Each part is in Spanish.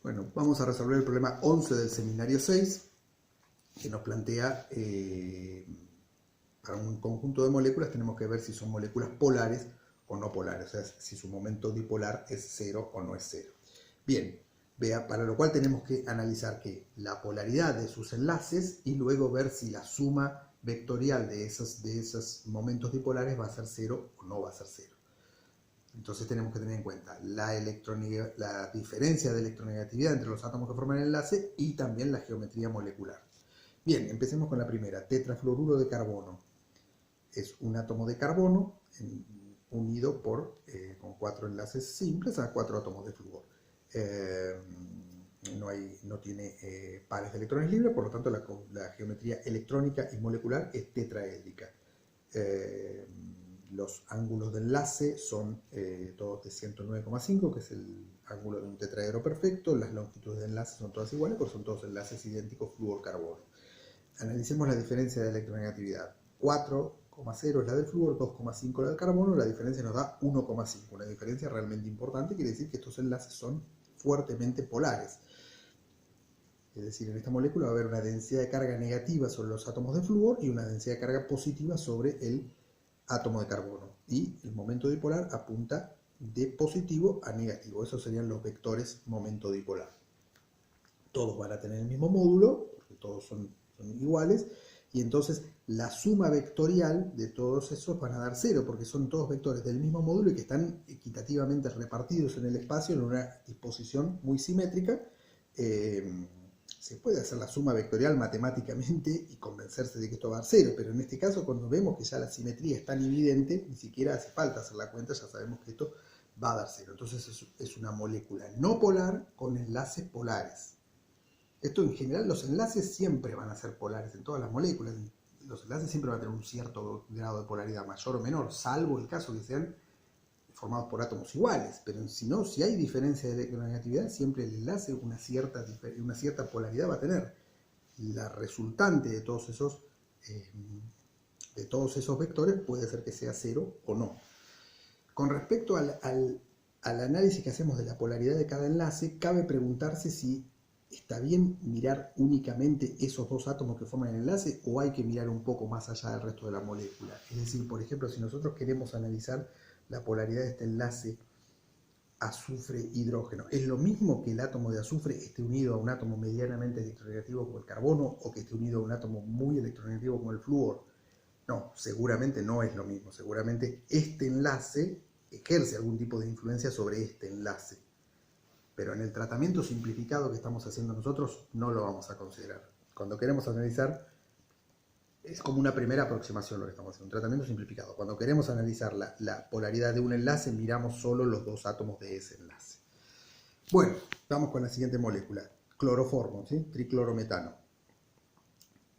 Bueno, vamos a resolver el problema 11 del seminario 6, que nos plantea, para un conjunto de moléculas tenemos que ver si son moléculas polares o no polares, o sea, si su momento dipolar es 0 o no es 0. Bien, vea, para lo cual tenemos que analizar que la polaridad de sus enlaces y luego ver si la suma vectorial de esos momentos dipolares va a ser 0 o no va a ser 0. Entonces tenemos que tener en cuenta la diferencia de electronegatividad entre los átomos que forman el enlace y también la geometría molecular. Bien, empecemos con la primera, tetrafluoruro de carbono. Es un átomo de carbono unido con 4 enlaces simples a 4 átomos de flúor. No tiene pares de electrones libres, por lo tanto la geometría electrónica y molecular es tetraédrica. Los ángulos de enlace son todos de 109,5, que es el ángulo de un tetraedro perfecto. Las longitudes de enlace son todas iguales, porque son todos enlaces idénticos flúor-carbono. Analicemos la diferencia de electronegatividad. 4,0 es la del flúor, 2,5 la del carbono, la diferencia nos da 1,5. Una diferencia realmente importante, quiere decir que estos enlaces son fuertemente polares. Es decir, en esta molécula va a haber una densidad de carga negativa sobre los átomos de flúor y una densidad de carga positiva sobre el átomo de carbono. Y el momento dipolar apunta de positivo a negativo. Esos serían los vectores momento dipolar. Todos van a tener el mismo módulo, porque todos son iguales, y entonces la suma vectorial de todos esos van a dar 0, porque son todos vectores del mismo módulo y que están equitativamente repartidos en el espacio en una disposición muy simétrica. Se puede hacer la suma vectorial matemáticamente y convencerse de que esto va a dar 0, pero en este caso, cuando vemos que ya la simetría es tan evidente, ni siquiera hace falta hacer la cuenta, ya sabemos que esto va a dar 0. Entonces es una molécula no polar con enlaces polares. Esto en general, los enlaces siempre van a ser polares en todas las moléculas. Los enlaces siempre van a tener un cierto grado de polaridad, mayor o menor, salvo el caso que sean formados por átomos iguales. Pero si hay diferencia de electronegatividad, siempre el enlace una cierta polaridad va a tener. La resultante de todos esos vectores puede ser que sea 0 o no. Con respecto al análisis que hacemos de la polaridad de cada enlace, cabe preguntarse si ¿está bien mirar únicamente esos dos átomos que forman el enlace o hay que mirar un poco más allá del resto de la molécula? Es decir, por ejemplo, si nosotros queremos analizar la polaridad de este enlace azufre-hidrógeno, ¿es lo mismo que el átomo de azufre esté unido a un átomo medianamente electronegativo como el carbono o que esté unido a un átomo muy electronegativo como el flúor? No, seguramente no es lo mismo. Seguramente este enlace ejerce algún tipo de influencia sobre este enlace. Pero en el tratamiento simplificado que estamos haciendo nosotros no lo vamos a considerar. Cuando queremos analizar, es como una primera aproximación lo que estamos haciendo, un tratamiento simplificado. Cuando queremos analizar la polaridad de un enlace, miramos solo los dos átomos de ese enlace. Bueno, vamos con la siguiente molécula, cloroformo, ¿sí? Triclorometano.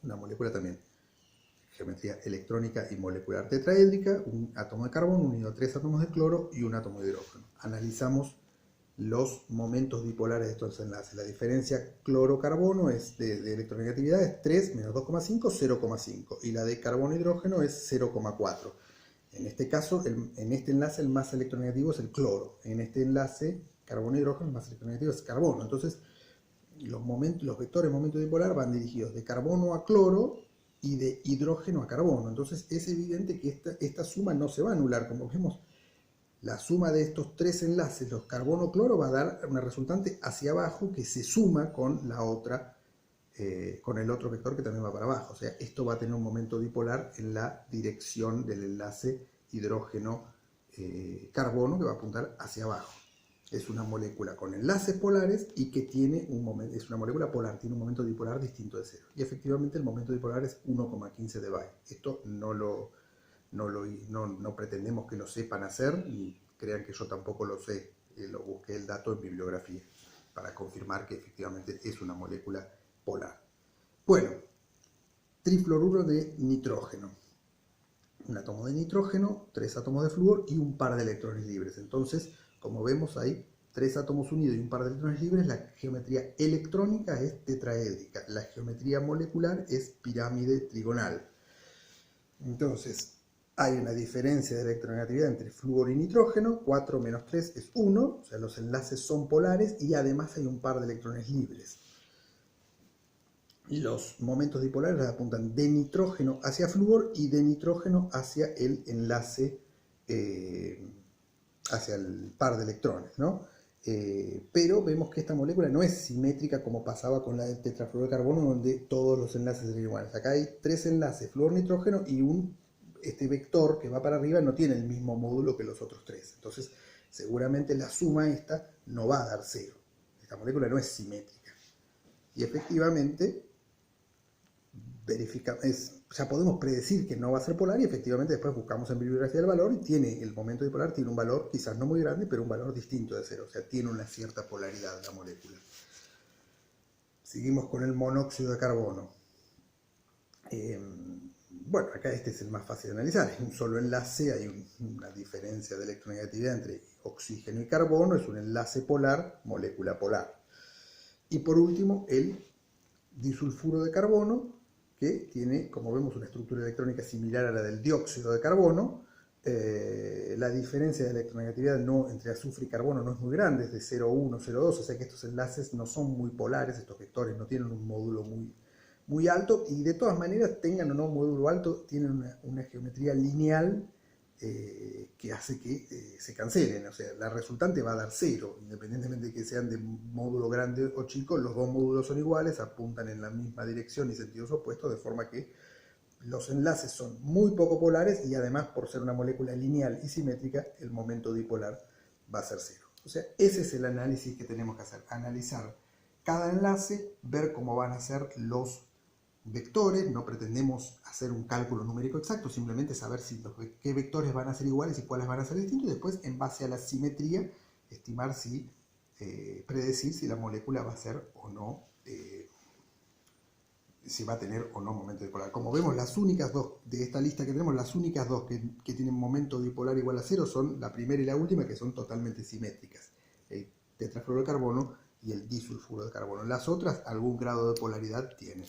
Una molécula también, geometría electrónica y molecular tetraédrica, un átomo de carbono unido a 3 átomos de cloro y un átomo de hidrógeno. Analizamos los momentos dipolares de estos enlaces. La diferencia cloro-carbono de electronegatividad es 3 menos 2,5, 0,5. Y la de carbono-hidrógeno es 0,4. En este caso, en este enlace el más electronegativo es el cloro. En este enlace, carbono-hidrógeno, el más electronegativo es carbono. Entonces, los vectores momento dipolar van dirigidos de carbono a cloro y de hidrógeno a carbono. Entonces, es evidente que esta suma no se va a anular. Como vemos, la suma de estos tres enlaces, los carbono-cloro, va a dar una resultante hacia abajo que se suma con la otra, con el otro vector que también va para abajo. O sea, esto va a tener un momento dipolar en la dirección del enlace hidrógeno-carbono que va a apuntar hacia abajo. Es una molécula con enlaces polares y que tiene es una molécula polar, tiene un momento dipolar distinto de 0. Y efectivamente el momento dipolar es 1,15 de Debye. Esto no pretendemos que lo sepan hacer, y crean que yo tampoco lo sé, lo busqué el dato en bibliografía para confirmar que efectivamente es una molécula polar. Bueno, trifluoruro de nitrógeno. Un átomo de nitrógeno, 3 átomos de flúor y un par de electrones libres. Entonces, como vemos, hay 3 átomos unidos y un par de electrones libres. La geometría electrónica es tetraédrica. La geometría molecular es pirámide trigonal. Entonces, hay una diferencia de electronegatividad entre flúor y nitrógeno, 4 menos 3 es 1, o sea, los enlaces son polares y además hay un par de electrones libres. Los momentos dipolares apuntan de nitrógeno hacia flúor y de nitrógeno hacia el enlace, hacia el par de electrones, ¿no? Pero vemos que esta molécula no es simétrica como pasaba con la del tetrafluoruro de carbono, donde todos los enlaces eran iguales. Acá hay 3 enlaces, flúor-nitrógeno, y este vector que va para arriba no tiene el mismo módulo que los otros 3. Entonces, seguramente la suma esta no va a dar 0. Esta molécula no es simétrica. Y efectivamente, ya podemos predecir que no va a ser polar y efectivamente después buscamos en bibliografía el valor y el momento dipolar tiene un valor quizás no muy grande, pero un valor distinto de 0, o sea, tiene una cierta polaridad la molécula. Seguimos con el monóxido de carbono. Bueno, acá este es el más fácil de analizar, es un solo enlace, hay una diferencia de electronegatividad entre oxígeno y carbono, es un enlace polar, molécula polar. Y por último, el disulfuro de carbono, que tiene, como vemos, una estructura electrónica similar a la del dióxido de carbono. La diferencia de electronegatividad entre azufre y carbono no es muy grande, es de 0,1, 0,2, o sea que estos enlaces no son muy polares, estos vectores no tienen un módulo muy alto, y de todas maneras, tengan o no un módulo alto, tienen una geometría lineal que hace que se cancelen, o sea, la resultante va a dar 0, independientemente de que sean de módulo grande o chico, los dos módulos son iguales, apuntan en la misma dirección y sentidos opuestos, de forma que los enlaces son muy poco polares y además, por ser una molécula lineal y simétrica, el momento dipolar va a ser 0. O sea, ese es el análisis que tenemos que hacer, analizar cada enlace, ver cómo van a ser los vectores, no pretendemos hacer un cálculo numérico exacto, simplemente saber qué vectores van a ser iguales y cuáles van a ser distintos, y después, en base a la simetría, estimar predecir si la molécula va a ser o no, si va a tener o no momento dipolar. Como vemos, las únicas dos de esta lista que tenemos, las únicas dos que tienen momento dipolar igual a 0 son la primera y la última, que son totalmente simétricas, el tetrafluoruro de carbono y el disulfuro de carbono. Las otras, algún grado de polaridad tienen.